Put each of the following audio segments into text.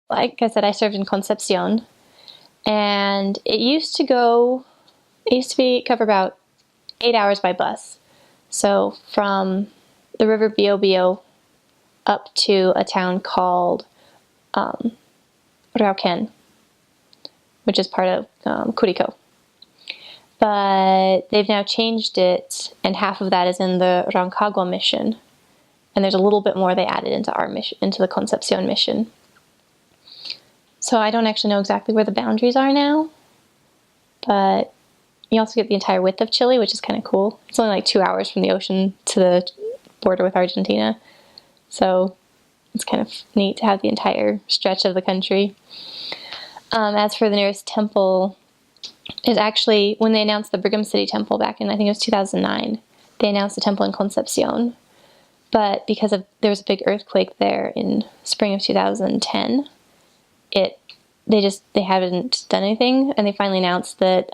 like I said, I served in Concepcion, and it used to cover about 8 hours by bus. So from the river Biobío up to a town called Rauquén, which is part of Curicó. But they've now changed it, and half of that is in the Rancagua mission, and there's a little bit more they added into our mission, into the Concepcion mission. So I don't actually know exactly where the boundaries are now, but you also get the entire width of Chile, which is kind of cool. It's only like 2 hours from the ocean to the border with Argentina, so it's kind of neat to have the entire stretch of the country. As for the nearest temple, is actually, when they announced the Brigham City Temple back in, I think it was 2009, they announced the temple in Concepcion. But because there was a big earthquake there in spring of 2010, they haven't done anything, and they finally announced that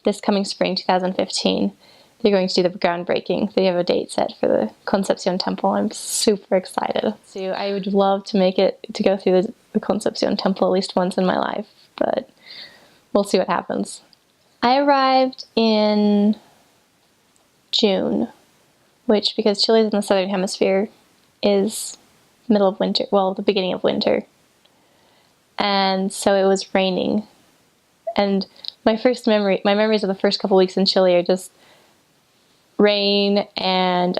this coming spring, 2015, they're going to do the groundbreaking. They have a date set for the Concepcion Temple. I'm super excited. So I would love to make it to go through the Concepcion Temple at least once in my life, but we'll see what happens. I arrived in June, which, because Chile is in the southern hemisphere, is middle of winter, well, the beginning of winter. And so it was raining. And my memories of the first couple weeks in Chile are just rain, and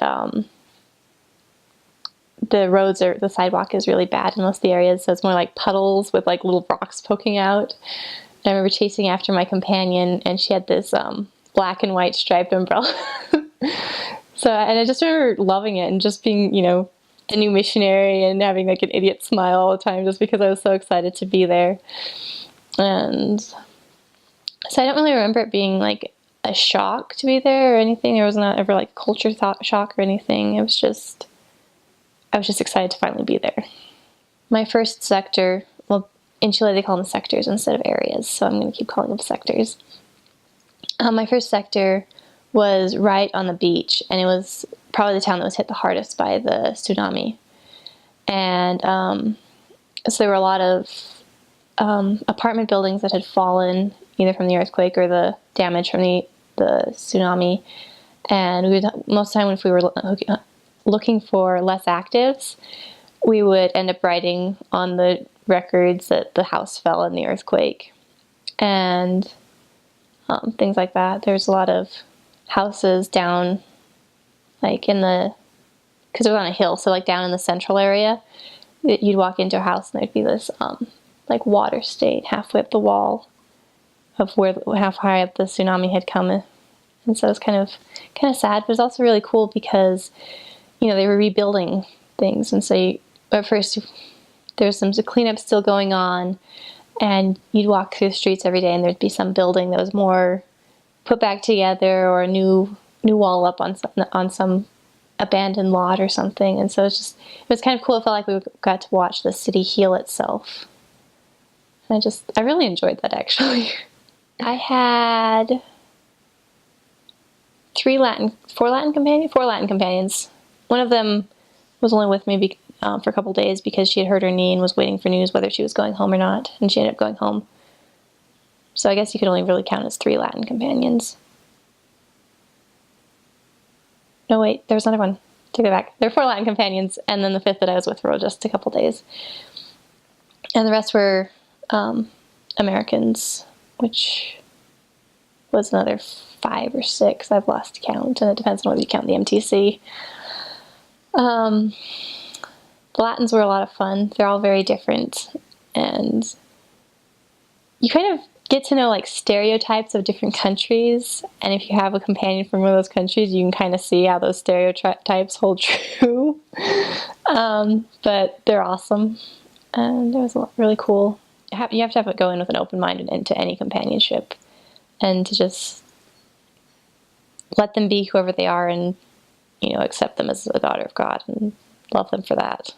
the sidewalk is really bad in most of the areas, so it's more like puddles with like little rocks poking out. And I remember chasing after my companion, and she had this black and white striped umbrella. And I just remember loving it and just being, a new missionary and having like an idiot smile all the time just because I was so excited to be there. And so I don't really remember it being like a shock to be there or anything. There was not ever like culture shock or anything. I was just excited to finally be there. My first sector, well, in Chile they call them sectors instead of areas, so I'm going to keep calling them sectors. My first sector was right on the beach, and it was probably the town that was hit the hardest by the tsunami. And so there were a lot of apartment buildings that had fallen either from the earthquake or the damage from the tsunami. And most of the time, if we were looking for less actives, we would end up writing on the records that the house fell in the earthquake and things like that. There's a lot of houses down, like because it was on a hill, so like down in the central area, you'd walk into a house and there'd be this like water stain halfway up the wall of how high up the tsunami had come. And so it was kind of sad, but it was also really cool because they were rebuilding things, and so at first there was some cleanup still going on, and you'd walk through the streets every day and there'd be some building that was more put back together, or a new wall up on some abandoned lot or something. And so it was kind of cool. It felt like we got to watch the city heal itself. And I really enjoyed that, actually. I had four Latin companions. One of them was only with me for a couple days because she had hurt her knee and was waiting for news whether she was going home or not, and she ended up going home. So I guess you could only really count as 3 Latin companions. No, wait, there was another one. Take it back. There were 4 Latin companions, and then the 5th that I was with for just a couple days. And the rest were Americans, which was another 5 or 6. I've lost count, and it depends on whether you count the MTC. The Latins were a lot of fun. They're all very different, and you kind of get to know like stereotypes of different countries, and if you have a companion from one of those countries, you can kind of see how those stereotypes hold true. But they're awesome, and it was really cool. You have to go in with an open mind into any companionship, and to just let them be whoever they are, and accept them as a daughter of God and love them for that.